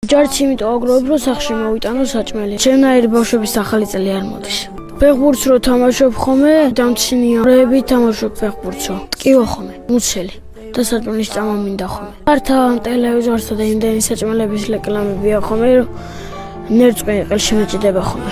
ჯარც იმიტომ აგროვებ, რომ სახლში მოვიტანო საჭმელი. ჩემნაირი ბავშვების ახალი წელი არ მოდის. ფეხბურთს რო თამაშობ ხოლმე, დამცინია რეები თამაშობ ფეხბურთსო. ტკივა ხოლმე, მუცელი. და საჭმელის წამა მინდა ხოლმე. ართა ტელევიზორსა და იმდენი საჭმელების რეკლამებია ხოლმე, რომ ნერწყვი ყელში მეჭიდება ხოლმე.